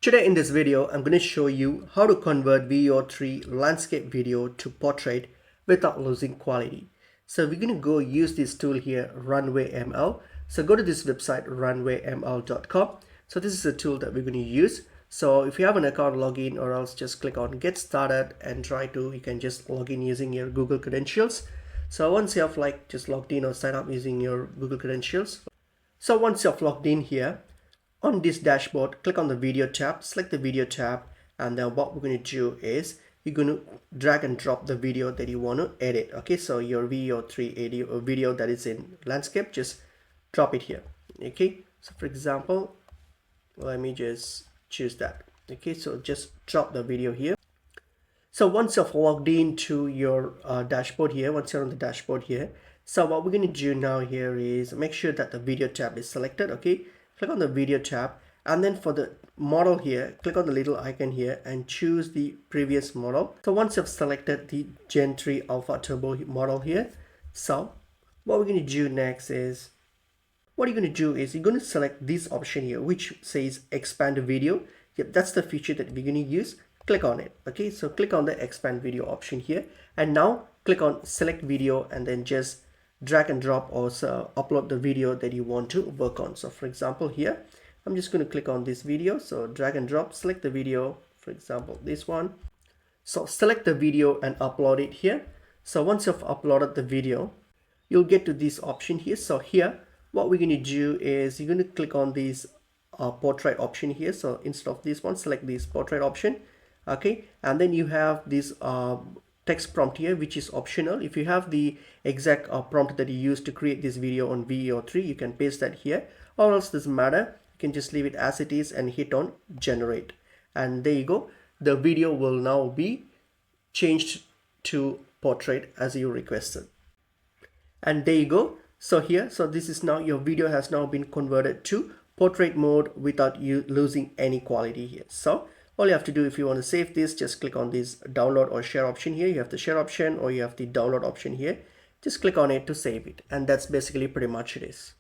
Today in this video, I'm going to show you how to convert VEO3 landscape video to portrait without losing quality. So we're going to go use this tool here, Runway ML. So go to this website, runwayml.com. So this is a tool that we're going to use. So if you have an account, log in, or else just click on get started and you can just log in using your Google credentials. So once you have just logged in or sign up using your Google credentials. So once you've logged in here, on this dashboard, click on the video tab, select the video tab, and then what we're going to do is you're going to drag and drop the video that you want to edit. Okay, so your VEO3 video that is in landscape, just drop it here. Okay, so for example, let me just choose that. Okay, so just drop the video here. So once you've logged into your dashboard here, once you're on the dashboard here, so what we're going to do now here is make sure that the video tab is selected. Okay, click on the video tab, and then for the model here, click on the little icon here and choose the previous model. So once you've selected the Gen 3 Alpha Turbo model here, so what we're going to do next is you're going to select this option here which says expand video. Yep, that's the feature that we're going to use. Click on it. Okay, so click on the expand video option here, and now click on select video, and then just drag and drop or upload the video that you want to work on. So for example here, I'm just going to click on this video, so drag and drop, select the video, for example this one. So select the video and upload it here. So once you've uploaded the video, you'll get to this option here. So here what we're going to do is you're going to click on this portrait option here. So instead of this one, select this portrait option. Okay, and then you have this text prompt here, which is optional. If you have the exact prompt that you used to create this video on VEO3, you can paste that here, or else doesn't matter, you can just leave it as it is and hit on generate, and there you go. The video will now be changed to portrait as you requested, and there you go. So here, so this is now your video has now been converted to portrait mode without you losing any quality here. So all you have to do, if you want to save this, just click on this download or share option here. You have the share option or you have the download option here. Just click on it to save it, and that's basically pretty much it is.